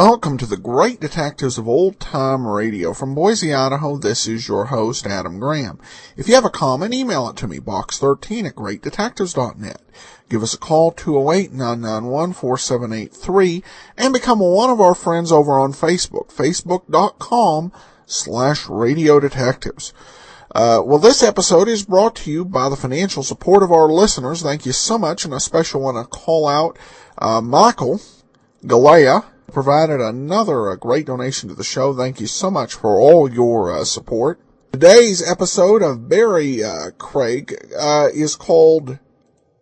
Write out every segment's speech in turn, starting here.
Welcome to the Great Detectives of Old Time Radio. From Boise, Idaho, this is your host, Adam Graham. If you have a comment, email it to me, box13@greatdetectives.net. Give us a call, 208-991-4783, and become one of our friends over on Facebook, facebook.com/Radio Detectives. Well, this episode is brought to you by the financial support of our listeners. Thank you so much, and I especially want to call out Michael Galea. Provided another great donation to the show. Thank you so much for all your support. Today's episode of Barrie Craig is called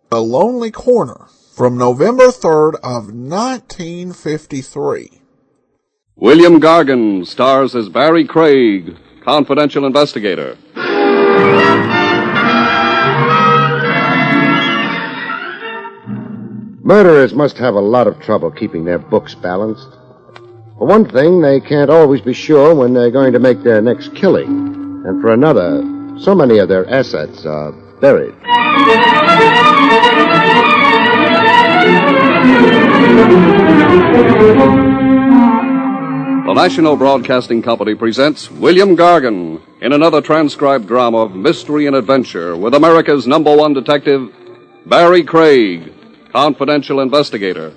The Lonely Corner, from November 3rd of 1953. William Gargan stars as Barrie Craig, confidential investigator. Murderers must have a lot of trouble keeping their books balanced. For one thing, they can't always be sure when they're going to make their next killing. And for another, so many of their assets are buried. The National Broadcasting Company presents William Gargan in another transcribed drama of mystery and adventure with America's #1 detective, Barrie Craig, confidential investigator.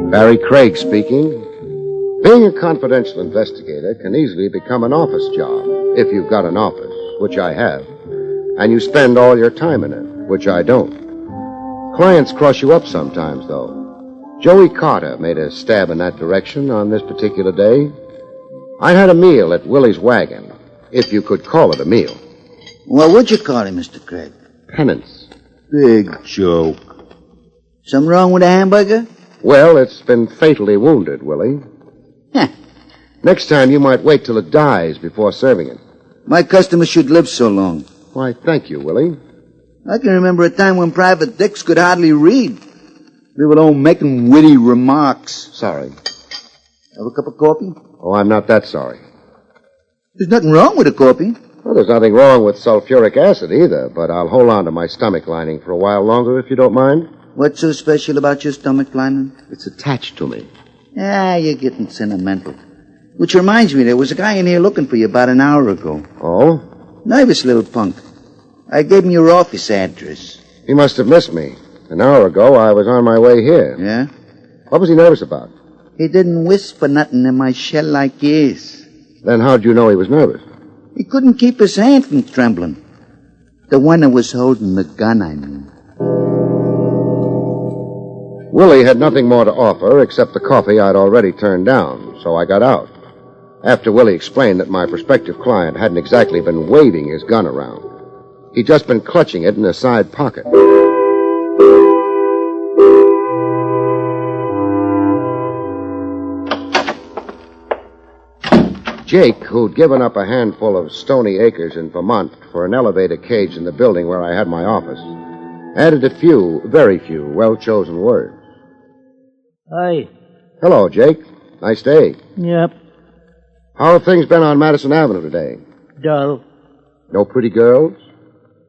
Barrie Craig speaking. Being a confidential investigator can easily become an office job, if you've got an office, which I have, and you spend all your time in it, which I don't. Clients cross you up sometimes, though. Joey Carter made a stab in that direction on this particular day. I had a meal at Willie's Wagon, if you could call it a meal. What would you call it, Mr. Craig? Penance. Big joke. Something wrong with the hamburger? Well, it's been fatally wounded, Willie. Huh. Next time you might wait till it dies before serving it. My customers should live so long. Why, thank you, Willie. I can remember a time when Private Dicks could hardly read. They were all making witty remarks. Sorry. Have a cup of coffee? Oh, I'm not that sorry. There's nothing wrong with a coffee. Well, there's nothing wrong with sulfuric acid either, but I'll hold on to my stomach lining for a while longer if you don't mind. What's so special about your stomach lining? It's attached to me. Ah, you're getting sentimental. Which reminds me, there was a guy in here looking for you about an hour ago. Oh? Nervous little punk. I gave him your office address. He must have missed me. An hour ago, I was on my way here. Yeah? What was he nervous about? He didn't whisper nothing in my shell-like ears. Then how'd you know he was nervous? He couldn't keep his hand from trembling. The one that was holding the gun, I mean. Willie had nothing more to offer except the coffee I'd already turned down, so I got out. After Willie explained that my prospective client hadn't exactly been waving his gun around. He'd just been clutching it in a side pocket. Jake, who'd given up a handful of stony acres in Vermont for an elevator cage in the building where I had my office, added a few, very few, well-chosen words. Hi. Hello, Jake. Nice day. Yep. How have things been on Madison Avenue today? Dull. No pretty girls?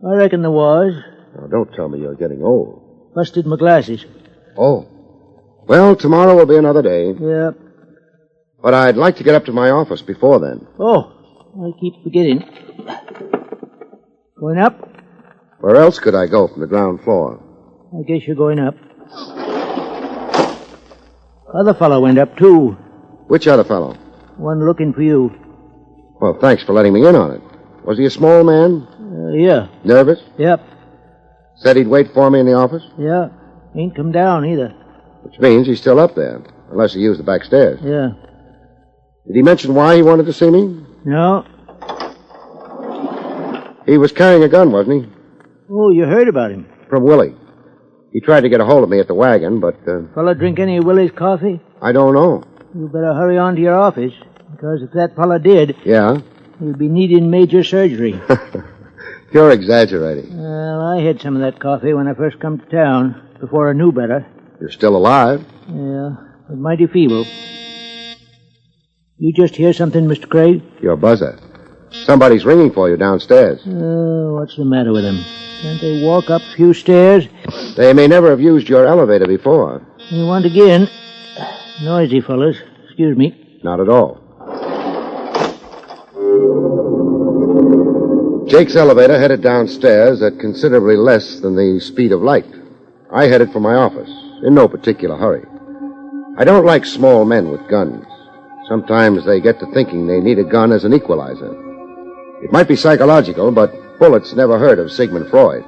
I reckon there was. Now, don't tell me you're getting old. Busted my glasses. Oh. Well, tomorrow will be another day. Yep. But I'd like to get up to my office before then. Oh, I keep forgetting. Going up? Where else could I go from the ground floor? I guess you're going up. Other fellow went up, too. Which other fellow? One looking for you. Well, thanks for letting me in on it. Was he a small man? Yeah. Nervous? Yep. Said he'd wait for me in the office? Yeah. Ain't come down, either. Which means he's still up there, unless he used the back stairs. Yeah. Did he mention why he wanted to see me? No. He was carrying a gun, wasn't he? Oh, you heard about him. From Willie. He tried to get a hold of me at the wagon, but... Fella drink any of Willie's coffee? I don't know. You better hurry on to your office, because if that fella did... Yeah? He'll be needing major surgery. You're exaggerating. Well, I had some of that coffee when I first come to town, before I knew better. You're still alive? Yeah, but mighty feeble. You just hear something, Mr. Craig? Your buzzer. Somebody's ringing for you downstairs. What's the matter with them? Can't they walk up a few stairs? They may never have used your elevator before. You want again? Noisy fellas. Excuse me. Not at all. Jake's elevator headed downstairs at considerably less than the speed of light. I headed for my office, in no particular hurry. I don't like small men with guns. Sometimes they get to thinking they need a gun as an equalizer. It might be psychological, but bullets never heard of Sigmund Freud.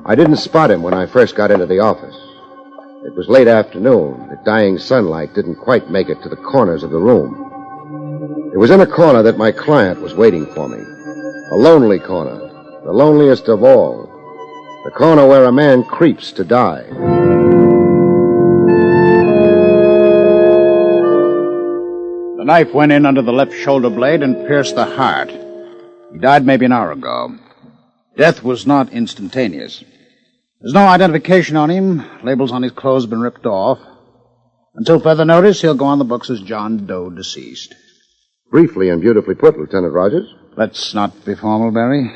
I didn't spot him when I first got into the office. It was late afternoon. The dying sunlight didn't quite make it to the corners of the room. It was in a corner that my client was waiting for me. A lonely corner, the loneliest of all. The corner where a man creeps to die. The knife went in under the left shoulder blade and pierced the heart. He died maybe an hour ago. Death was not instantaneous. There's no identification on him. Labels on his clothes have been ripped off. Until further notice, he'll go on the books as John Doe, deceased. Briefly and beautifully put, Lieutenant Rogers. Let's not be formal, Barry.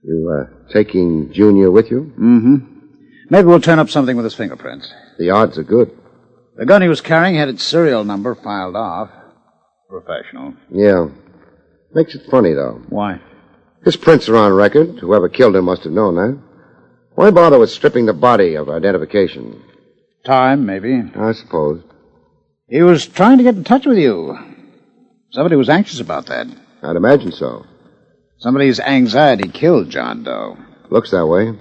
You, taking Junior with you? Mm-hmm. Maybe we'll turn up something with his fingerprints. The odds are good. The gun he was carrying had its serial number filed off. Professional. Yeah. Makes it funny, though. Why? His prints are on record. Whoever killed him must have known that. Why bother with stripping the body of identification? Time, maybe. I suppose. He was trying to get in touch with you. Somebody was anxious about that. I'd imagine so. Somebody's anxiety killed John Doe. Looks that way.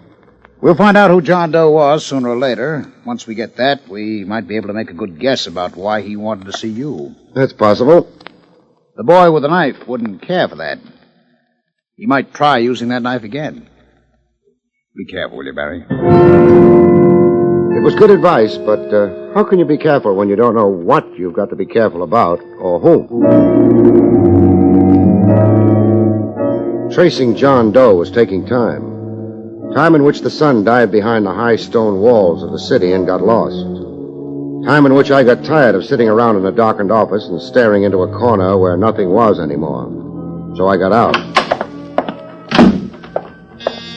We'll find out who John Doe was sooner or later. Once we get that, we might be able to make a good guess about why he wanted to see you. That's possible. The boy with the knife wouldn't care for that. He might try using that knife again. Be careful, will you, Barry? It was good advice, but how can you be careful when you don't know what you've got to be careful about or whom? Tracing John Doe was taking time. Time in which the sun dived behind the high stone walls of the city and got lost. Time in which I got tired of sitting around in a darkened office and staring into a corner where nothing was anymore. So I got out.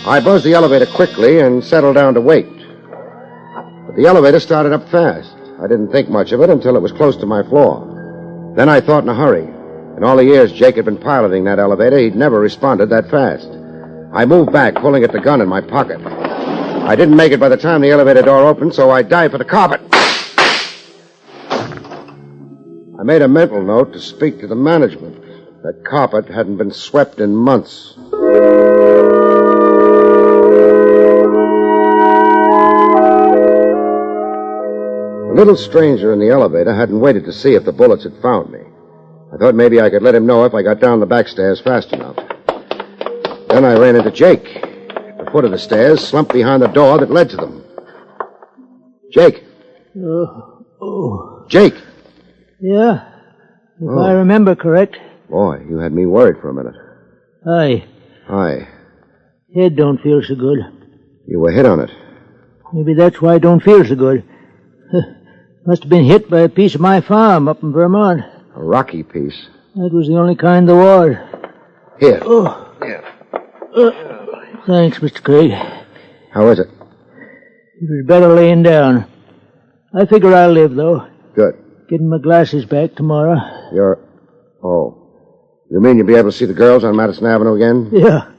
I buzzed the elevator quickly and settled down to wait. But the elevator started up fast. I didn't think much of it until it was close to my floor. Then I thought in a hurry. In all the years Jake had been piloting that elevator, he'd never responded that fast. I moved back, pulling at the gun in my pocket. I didn't make it by the time the elevator door opened, so I dived for the carpet. I made a mental note to speak to the management. That carpet hadn't been swept in months. The little stranger in the elevator hadn't waited to see if the bullets had found me. I thought maybe I could let him know if I got down the back stairs fast enough. Then I ran into Jake. At the foot of the stairs, slumped behind the door that led to them. Jake. Jake. Yeah, if I remember correct. Boy, you had me worried for a minute. Aye. Hi. Head don't feel so good. You were hit on it. Maybe that's why I don't feel so good. Must have been hit by a piece of my farm up in Vermont. A rocky piece. That was the only kind there was. Here. Oh. Here. Thanks, Mr. Craig. How is it? It was better laying down. I figure I'll live, though. Good. Getting my glasses back tomorrow. Oh. You mean you'll be able to see the girls on Madison Avenue again? Yeah.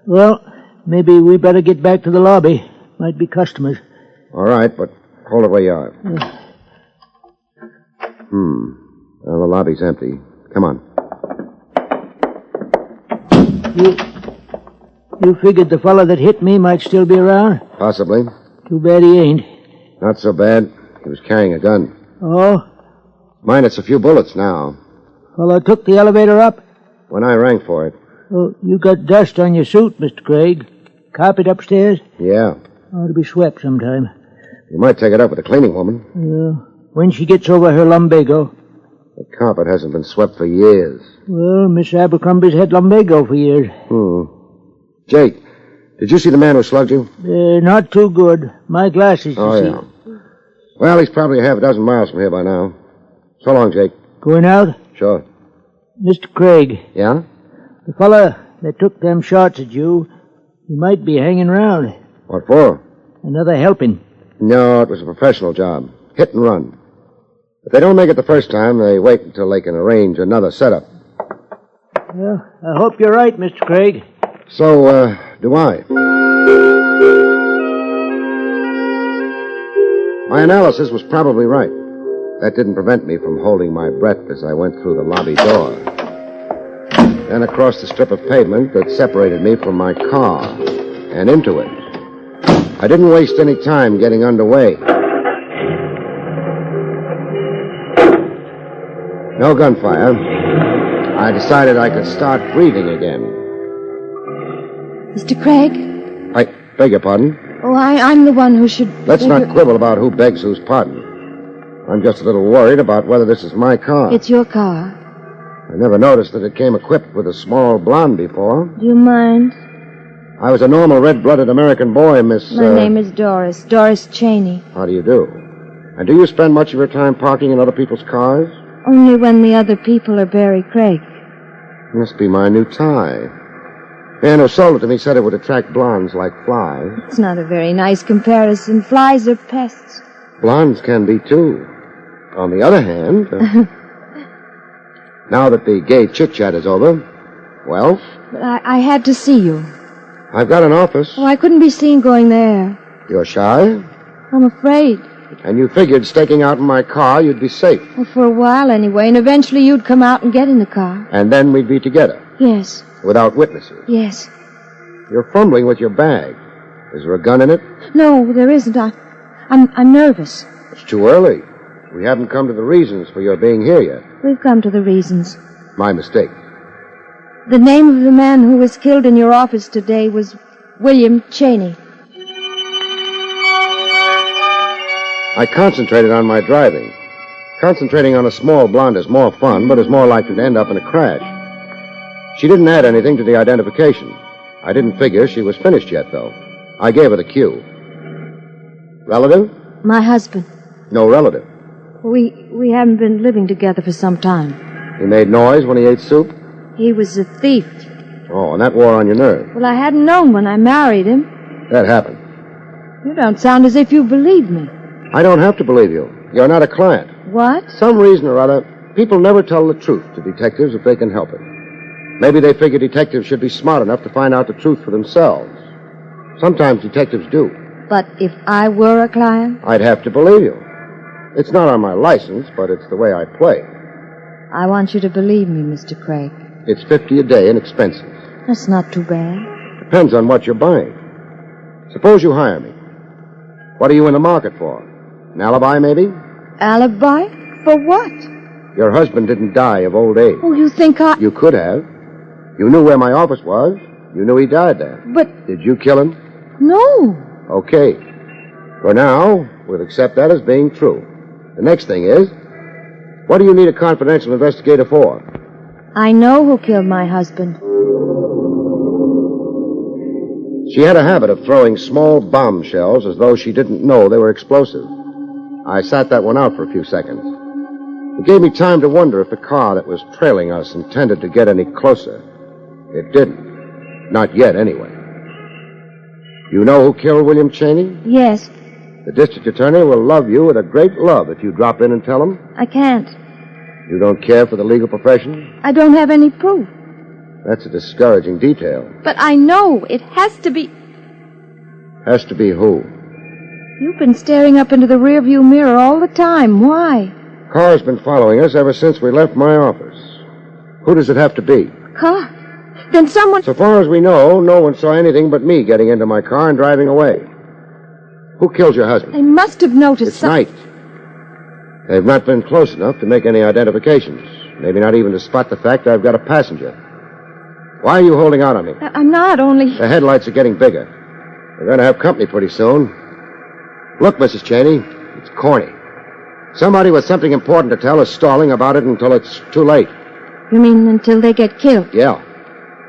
Well, maybe we better get back to the lobby. Might be customers. All right, but hold it where you are. Well, the lobby's empty. Come on. You figured the fellow that hit me might still be around? Possibly. Too bad he ain't. Not so bad. He was carrying a gun. Oh? Minus a few bullets now. Fellow took the elevator up? When I rang for it. Oh, you got dust on your suit, Mr. Craig. Carpet upstairs? Yeah. Ought to be swept sometime. You might take it up with the cleaning woman. Yeah. When she gets over her lumbago. The carpet hasn't been swept for years. Well, Miss Abercrombie's had lumbago for years. Jake, did you see the man who slugged you? Not too good. My glasses, you see. Yeah. Well, he's probably a half a dozen miles from here by now. So long, Jake. Going out? Sure. Mr. Craig, Yeah? the fella that took them shots at you, he might be hanging around. What for? Another helping. No, it was a professional job. Hit and run. If they don't make it the first time, they wait until they can arrange another setup. Well, I hope you're right, Mr. Craig. So, do I. My analysis was probably right. That didn't prevent me from holding my breath as I went through the lobby door. Then across the strip of pavement that separated me from my car and into it. I didn't waste any time getting underway. No gunfire. I decided I could start breathing again. Mr. Craig? I beg your pardon? Oh, I'm the one who should... Let's not quibble about who begs whose pardon. I'm just a little worried about whether this is my car. It's your car. I never noticed that it came equipped with a small blonde before. Do you mind? I was a normal red-blooded American boy, Miss... My name is Doris. Doris Cheney. How do you do? And do you spend much of your time parking in other people's cars? Only when the other people are Barrie Craig. Must be my new tie. The man who sold it to me said it would attract blondes like flies. It's not a very nice comparison. Flies are pests. Blondes can be, too. On the other hand... now that the gay chit-chat is over, well... But I had to see you. I've got an office. Oh, I couldn't be seen going there. You're shy? I'm afraid. And you figured staking out in my car you'd be safe. Well, for a while anyway, and eventually you'd come out and get in the car. And then we'd be together. Yes. Without witnesses. Yes. You're fumbling with your bag. Is there a gun in it? No, there isn't. I'm nervous. It's too early. We haven't come to the reasons for your being here yet. We've come to the reasons. My mistake. The name of the man who was killed in your office today was William Cheney. I concentrated on my driving. Concentrating on a small blonde is more fun, but is more likely to end up in a crash. She didn't add anything to the identification. I didn't figure she was finished yet, though. I gave her the cue. Relative? My husband. No relative. We haven't been living together for some time. He made noise when he ate soup? He was a thief. Oh, and that wore on your nerve. Well, I hadn't known when I married him. That happened. You don't sound as if you believe me. I don't have to believe you. You're not a client. What? Some reason or other, people never tell the truth to detectives if they can help it. Maybe they figure detectives should be smart enough to find out the truth for themselves. Sometimes detectives do. But if I were a client? I'd have to believe you. It's not on my license, but it's the way I play. I want you to believe me, Mr. Craig. It's $50 a day in expenses. That's not too bad. Depends on what you're buying. Suppose you hire me. What are you in the market for? An alibi, maybe? Alibi? For what? Your husband didn't die of old age. Oh, you think I... You could have. You knew where my office was. You knew he died there. But... Did you kill him? No. Okay. For now, we'll accept that as being true. The next thing is, what do you need a confidential investigator for? I know who killed my husband. She had a habit of throwing small bombshells as though she didn't know they were explosive. I sat that one out for a few seconds. It gave me time to wonder if the car that was trailing us intended to get any closer. It didn't. Not yet, anyway. You know who killed William Cheney? Yes. The district attorney will love you with a great love if you drop in and tell him. I can't. You don't care for the legal profession? I don't have any proof. That's a discouraging detail. But I know it has to be... Has to be who? You've been staring up into the rearview mirror all the time. Why? Car's been following us ever since we left my office. Who does it have to be? Car? Then someone... So far as we know, no one saw anything but me getting into my car and driving away. Who killed your husband? They must have noticed It's night. They've not been close enough to make any identifications. Maybe not even to spot the fact I've got a passenger. Why are you holding out on me? I'm not, only... The headlights are getting bigger. We're going to have company pretty soon. Look, Mrs. Cheney, it's corny. Somebody with something important to tell is stalling about it until it's too late. You mean until they get killed? Yeah.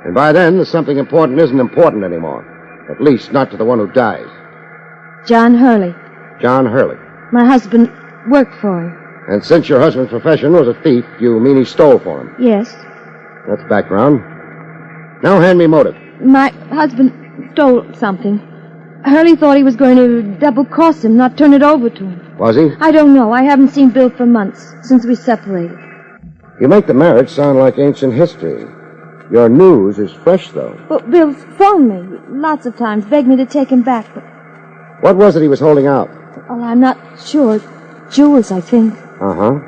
And by then, the something important isn't important anymore. At least not to the one who dies. John Hurley. John Hurley. My husband worked for him. And since your husband's profession was a thief, you mean he stole for him? Yes. That's background. Now hand me motive. My husband stole something. Hurley thought he was going to double-cross him, not turn it over to him. Was he? I don't know. I haven't seen Bill for months, since we separated. You make the marriage sound like ancient history. Your news is fresh, though. But Bill's phoned me lots of times, begged me to take him back. But, What was it he was holding out? well, I'm not sure. Jewels, I think. Uh-huh.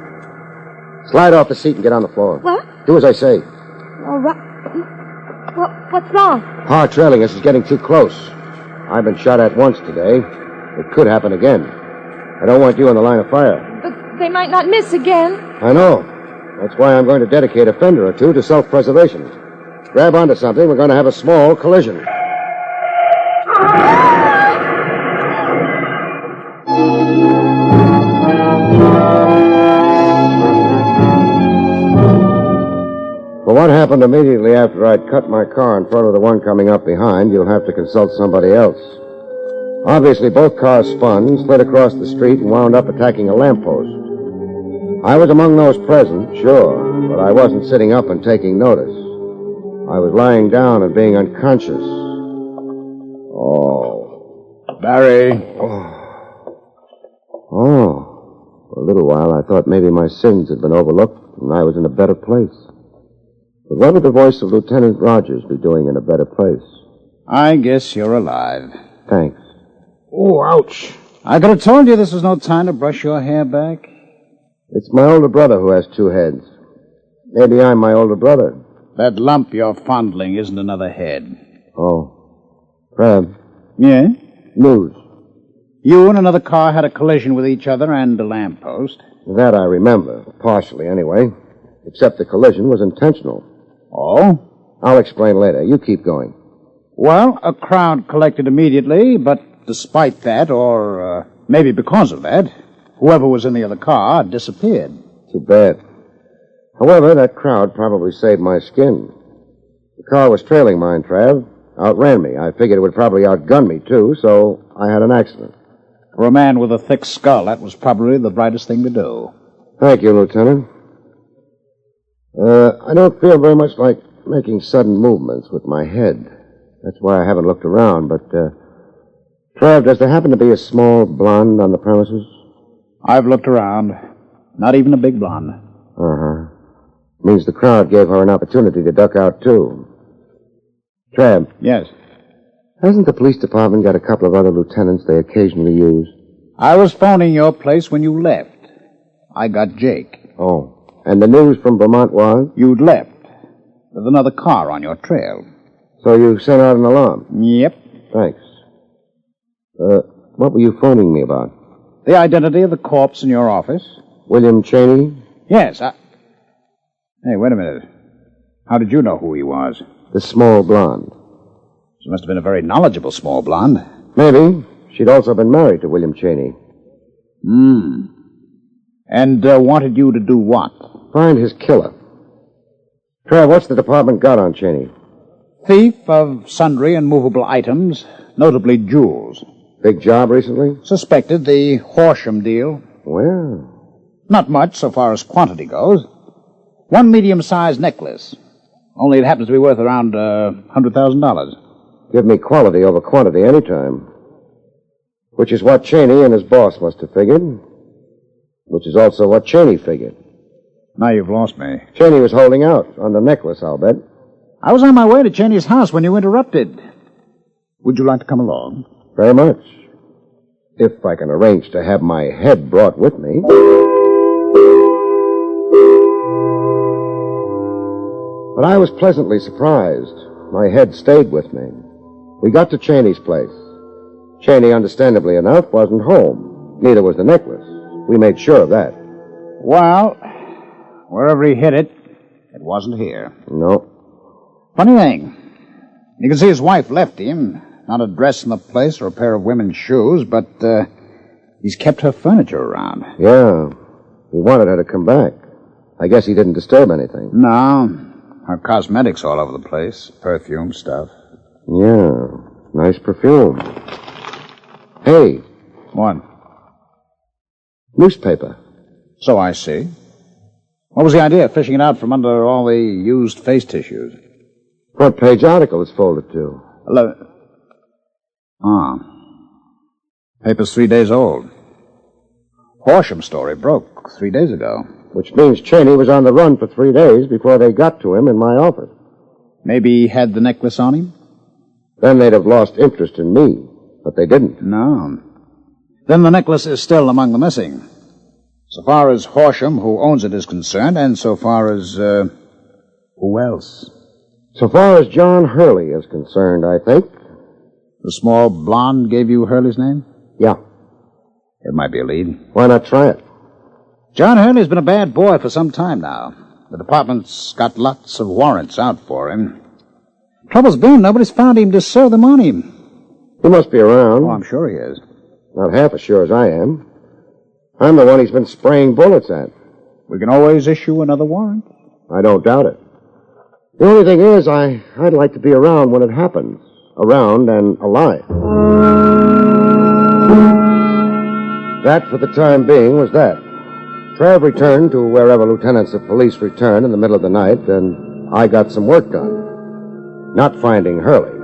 Slide off the seat and get on the floor. What? Do as I say. All right. What's wrong? Car trailing us is getting too close. I've been shot at once today. It could happen again. I don't want you in the line of fire. But they might not miss again. I know. That's why I'm going to dedicate a fender or two to self-preservation. Grab onto something, we're going to have a small collision. For what happened immediately after I'd cut my car in front of the one coming up behind, you'll have to consult somebody else. Obviously, both cars spun, slid across the street, and wound up attacking a lamppost. I was among those present, sure, but I wasn't sitting up and taking notice. I was lying down and being unconscious. Oh. Barrie. Oh. For a little while, I thought maybe my sins had been overlooked and I was in a better place. But what would the voice of Lieutenant Rogers be doing in a better place? I guess you're alive. Thanks. Oh, ouch. I could have told you this was no time to brush your hair back. It's my older brother who has two heads. Maybe I'm my older brother. That lump you're fondling isn't another head. Oh. Crab. Yeah? News. You and another car had a collision with each other and a lamppost. That I remember, partially anyway. Except the collision was intentional. Oh? I'll explain later. You keep going. Well, a crowd collected immediately, but despite that, or maybe because of that, whoever was in the other car disappeared. Too bad. However, that crowd probably saved my skin. The car was trailing mine, Trav. Outran me. I figured it would probably outgun me, too, so I had an accident. For a man with a thick skull, that was probably the brightest thing to do. Thank you, Lieutenant. I don't feel very much like making sudden movements with my head. That's why I haven't looked around, but, Trav, does there happen to be a small blonde on the premises? I've looked around. Not even a big blonde. Uh-huh. Means the crowd gave her an opportunity to duck out, too. Trav. Yes? Hasn't the police department got a couple of other lieutenants they occasionally use? I was phoning your place when you left. I got Jake. Oh. And the news from Vermont was? You'd left. With another car on your trail. So you sent out an alarm? Yep. Thanks. What were you phoning me about? The identity of the corpse in your office? William Cheney? Yes, Hey, wait a minute. How did you know who he was? The small blonde. She must have been a very knowledgeable small blonde. Maybe. She'd also been married to William Cheney. And wanted you to do what? Find his killer. Trav, what's the department got on Cheney? Thief of sundry and movable items, notably jewels. Big job recently? Suspected the Horsham deal. Well. Not much so far as quantity goes. One medium-sized necklace. Only it happens to be worth around $100,000. Give me quality over quantity any time. Which is what Cheney and his boss must have figured. Which is also what Cheney figured. Now you've lost me. Cheney was holding out on the necklace, I'll bet. I was on my way to Cheney's house when you interrupted. Would you like to come along? Very much. If I can arrange to have my head brought with me. But I was pleasantly surprised. My head stayed with me. We got to Cheney's place. Cheney, understandably enough, wasn't home. Neither was the necklace. We made sure of that. Well, wherever he hid it, it wasn't here. No. Funny thing. You can see his wife left him. Not a dress in the place or a pair of women's shoes, but he's kept her furniture around. Yeah. He wanted her to come back. I guess he didn't disturb anything. No. Her cosmetics all over the place. Perfume stuff. Yeah. Nice perfume. Hey. What? Newspaper. So I see. What was the idea of fishing it out from under all the used face tissues? Front page article is folded to. Paper's 3 days old. Horsham's story broke 3 days ago. Which means Cheney was on the run for 3 days before they got to him in my office. Maybe he had the necklace on him? Then they'd have lost interest in me, but they didn't. No. Then the necklace is still among the missing. So far as Horsham, who owns it, is concerned, and so far as, who else? So far as John Hurley is concerned, I think. The small blonde gave you Hurley's name? Yeah. It might be a lead. Why not try it? John Hurley's been a bad boy for some time now. The department's got lots of warrants out for him. Trouble's been, nobody's found him to serve them on him. He must be around. Oh, I'm sure he is. Not half as sure as I am. I'm the one he's been spraying bullets at. We can always issue another warrant. I don't doubt it. The only thing is, I'd like to be around when it happens. Around and alive. That, for the time being, was that. Trav returned to wherever lieutenants of police return in the middle of the night, and I got some work done. Not finding Hurley.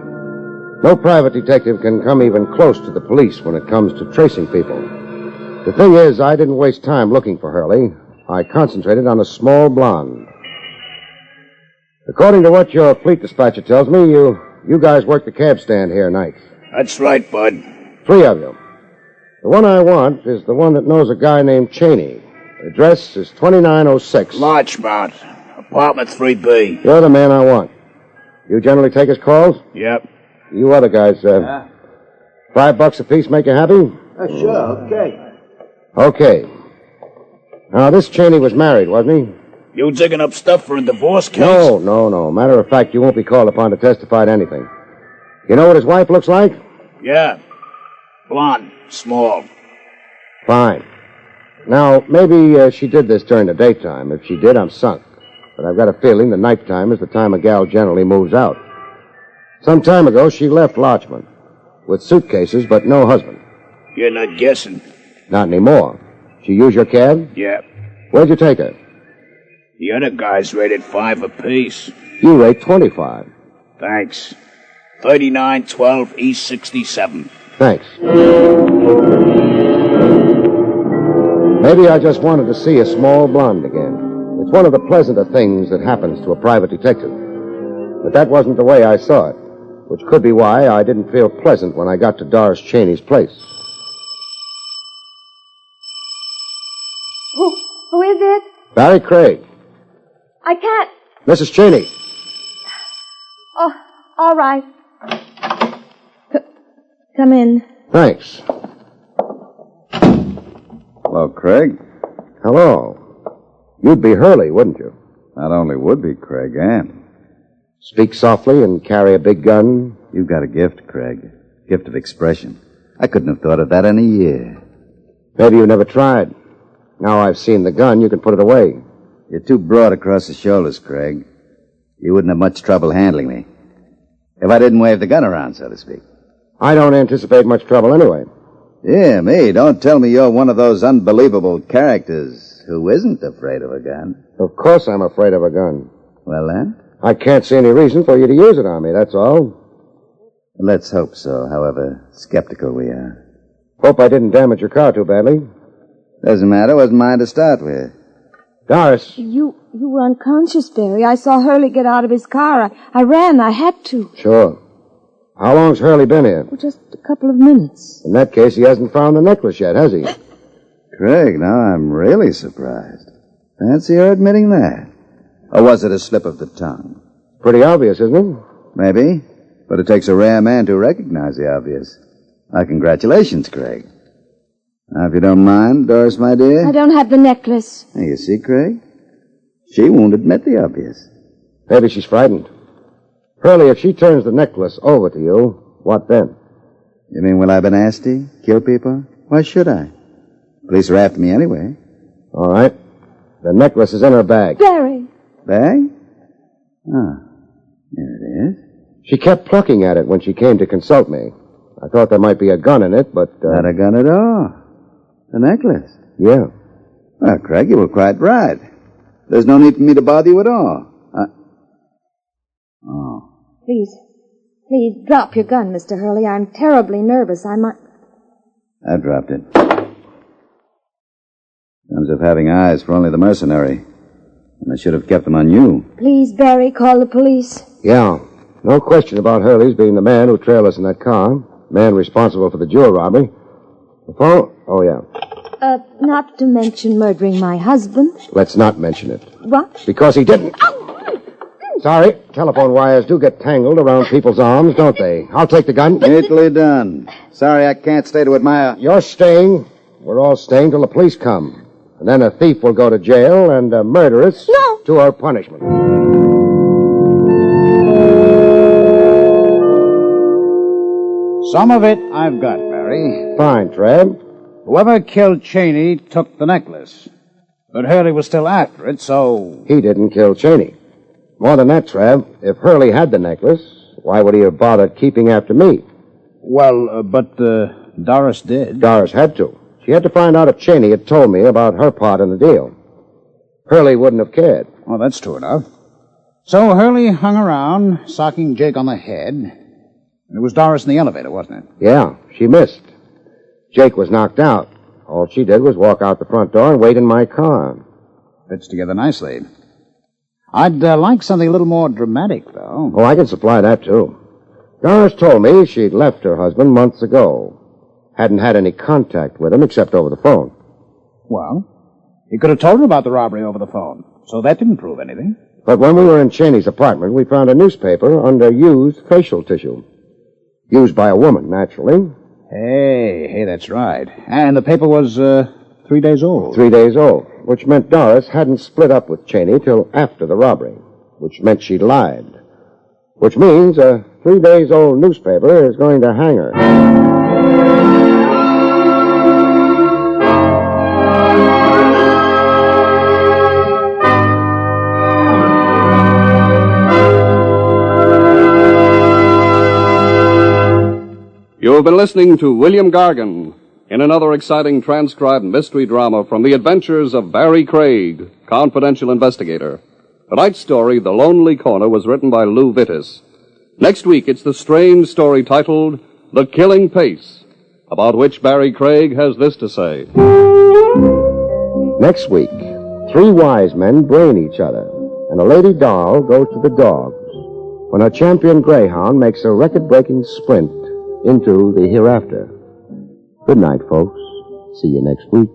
No private detective can come even close to the police when it comes to tracing people. The thing is, I didn't waste time looking for Hurley. I concentrated on a small blonde. According to what your fleet dispatcher tells me, you guys work the cab stand here nights. That's right, Bud. 3 of you. The one I want is the one that knows a guy named Cheney. The address is 2906. Larchmont, apartment 3B. You're the man I want. You generally take his calls? Yep. You other guys, $5 apiece make you happy? Sure, okay. Okay. Now, this Cheney was married, wasn't he? You digging up stuff for a divorce case? No. Matter of fact, you won't be called upon to testify to anything. You know what his wife looks like? Yeah. Blonde, small. Fine. Now, maybe she did this during the daytime. If she did, I'm sunk. But I've got a feeling the nighttime is the time a gal generally moves out. Some time ago, she left Larchmont with suitcases, but no husband. You're not guessing. Not anymore. She used your cab? Yeah. Where'd you take her? The other guys rated $5 apiece. You rate 25. Thanks. 3912 East 67. Thanks. Maybe I just wanted to see a small blonde again. It's one of the pleasanter things that happens to a private detective. But that wasn't the way I saw it, which could be why I didn't feel pleasant when I got to Doris Cheney's place. Who is it? Barrie Craig. I can't. Mrs. Cheney. Oh, all right. Come in. Thanks. Hello, Craig. Hello. You'd be Hurley, wouldn't you? Not only would be, Craig, and Speak softly and carry a big gun. you've got a gift, Craig. Gift of expression. I couldn't have thought of that in a year. Maybe you never tried. Now I've seen the gun, you can put it away. You're too broad across the shoulders, Craig. You wouldn't have much trouble handling me. If I didn't wave the gun around, so to speak. I don't anticipate much trouble anyway. Yeah, me. Don't tell me you're one of those unbelievable characters who isn't afraid of a gun. Of course I'm afraid of a gun. Well, then, I can't see any reason for you to use it on me, that's all. let's hope so, however skeptical we are. Hope I didn't damage your car too badly. Doesn't matter. Wasn't mine to start with. Doris. You were unconscious, Barry. I saw Hurley get out of his car. I ran. I had to. Sure. How long's Hurley been here? Well, just a couple of minutes. In that case, he hasn't found the necklace yet, has he? Craig, now I'm really surprised. Fancy her admitting that. Or was it a slip of the tongue? Pretty obvious, isn't it? Maybe. But it takes a rare man to recognize the obvious. Congratulations, Craig. Now, if you don't mind, Doris, my dear. I don't have the necklace. Now, you see, Craig? She won't admit the obvious. Maybe she's frightened. Hurley, if she turns the necklace over to you, what then? You mean, will I be nasty? Kill people? Why should I? Police are after me anyway. All right. The necklace is in her bag. Barry. Bag? Ah, here it is. She kept plucking at it when she came to consult me. I thought there might be a gun in it, but... Not a gun at all. The necklace. Yeah. Well, Craig, you were quite right. There's no need for me to bother you at all. Oh. Please, drop your gun, Mr. Hurley. I'm terribly nervous. I I dropped it. Comes of having eyes for only the mercenary. And I should have kept them on you. Please, Barrie, call the police. Yeah. No question about Hurley's being the man who trailed us in that car. Man responsible for the jewel robbery. The phone? Oh, yeah. Not to mention murdering my husband. Let's not mention it. What? Because he didn't. Sorry. Telephone wires do get tangled around people's arms, don't they? I'll take the gun. Neatly done. Sorry I can't stay to admire. You're staying. We're all staying till the police come. And then a thief will go to jail and a murderess to her punishment. Some of it I've got, Barrie. Fine, Trev. Whoever killed Cheney took the necklace. But Hurley was still after it, so... He didn't kill Cheney. More than that, Trev, if Hurley had the necklace, why would he have bothered keeping after me? Well, but Doris did. Doris had to. She had to find out if Cheney had told me about her part in the deal. Hurley wouldn't have cared. Oh, that's true enough. So Hurley hung around, socking Jake on the head. And it was Doris in the elevator, wasn't it? Yeah, she missed. Jake was knocked out. All she did was walk out the front door and wait in my car. Fits together nicely. I'd like something a little more dramatic, though. Oh, I can supply that, too. Doris told me she'd left her husband months ago. Hadn't had any contact with him except over the phone. Well, he could have told her about the robbery over the phone, so that didn't prove anything. But when we were in Cheney's apartment, we found a newspaper under used facial tissue. Used by a woman, naturally. Hey, that's right. And the paper was 3 days old. 3 days old, which meant Doris hadn't split up with Cheney till after the robbery, which meant she'd lied. Which means a 3 days old newspaper is going to hang her. You have been listening to William Gargan in another exciting transcribed mystery drama from the adventures of Barrie Craig, confidential investigator. Tonight's story, The Lonely Corner, was written by Lou Vittis. Next week, it's the strange story titled The Killing Pace, about which Barrie Craig has this to say. Next week, 3 wise men brain each other, and a lady doll goes to the dogs when a champion greyhound makes a record-breaking sprint into the hereafter. Good night, folks. See you next week.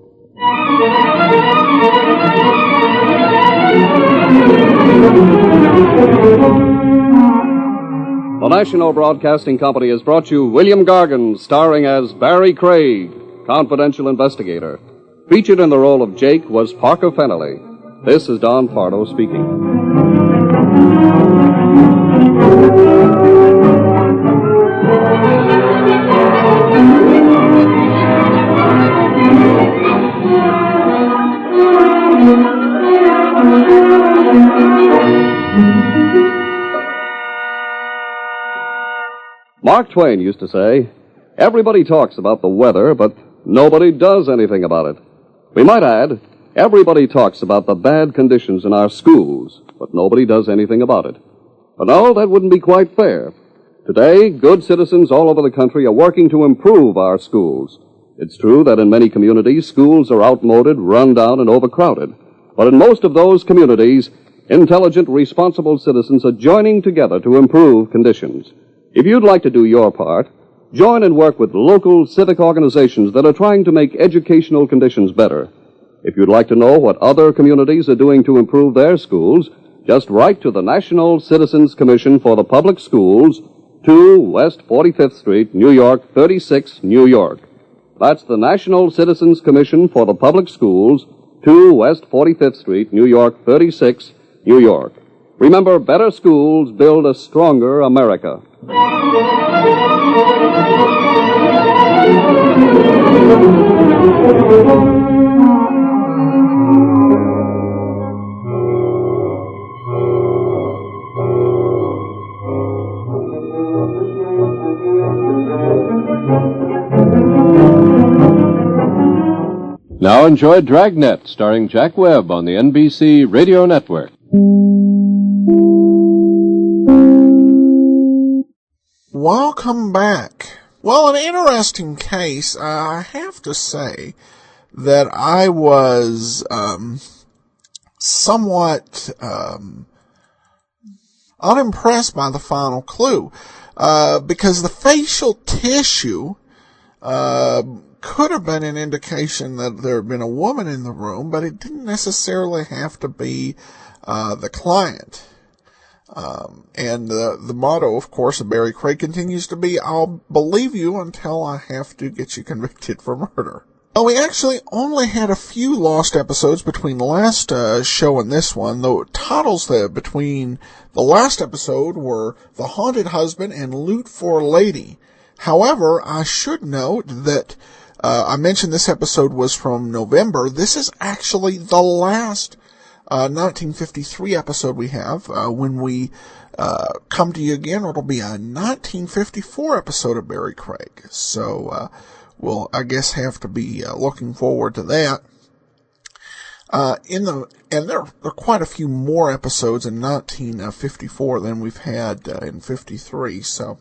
The National Broadcasting Company has brought you William Gargan, starring as Barrie Craig, confidential investigator. Featured in the role of Jake was Parker Fennelly. This is Don Pardo speaking. Mark Twain used to say, everybody talks about the weather, but nobody does anything about it. We might add, everybody talks about the bad conditions in our schools, but nobody does anything about it. But no, that wouldn't be quite fair. Today, good citizens all over the country are working to improve our schools. It's true that in many communities, schools are outmoded, run down, and overcrowded. But in most of those communities, intelligent, responsible citizens are joining together to improve conditions. If you'd like to do your part, join and work with local civic organizations that are trying to make educational conditions better. If you'd like to know what other communities are doing to improve their schools, just write to the National Citizens Commission for the Public Schools, 2 West 45th Street, New York, 36, New York. That's the National Citizens Commission for the Public Schools, 2 West 45th Street, New York, 36, New York. Remember, better schools build a stronger America. Now Now enjoy Dragnet, starring Jack Webb on the NBC Radio Network. Welcome back. Well, an interesting case. I have to say that I was somewhat unimpressed by the final clue, because the facial tissue could have been an indication that there had been a woman in the room, but it didn't necessarily have to be the client. And the motto, of course, of Barrie Craig continues to be, I'll believe you until I have to get you convicted for murder. Well, we actually only had a few lost episodes between the last show and this one. The titles between the last episode were The Haunted Husband and Loot for a Lady. However, I should note that I mentioned this episode was from November. This is actually the last 1953 episode we have. When we come to you again, it'll be a 1954 episode of Barrie Craig. So we'll, I guess, have to be looking forward to that. And there are quite a few more episodes in 1954 than we've had in 53. So,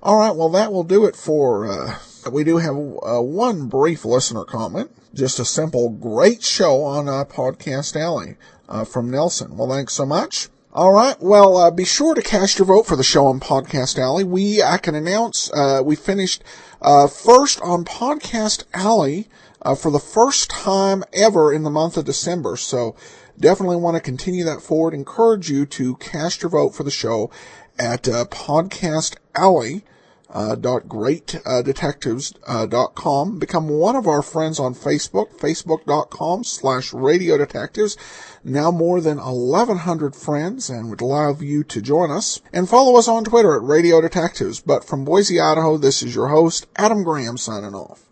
all right, well, that will do it for. We do have one brief listener comment. Just a simple, great show on Podcast Alley from Nelson. Well, thanks so much. All right, well, be sure to cast your vote for the show on Podcast Alley. I can announce we finished first on Podcast Alley for the first time ever in the month of December. So definitely want to continue that forward. Encourage you to cast your vote for the show at Podcast Alley. .greatdetectives.com. Become one of our friends on Facebook, facebook.com/Radio Detectives. Now more than 1,100 friends, and would love you to join us. And follow us on Twitter at Radio Detectives. But from Boise, Idaho, this is your host, Adam Graham, signing off.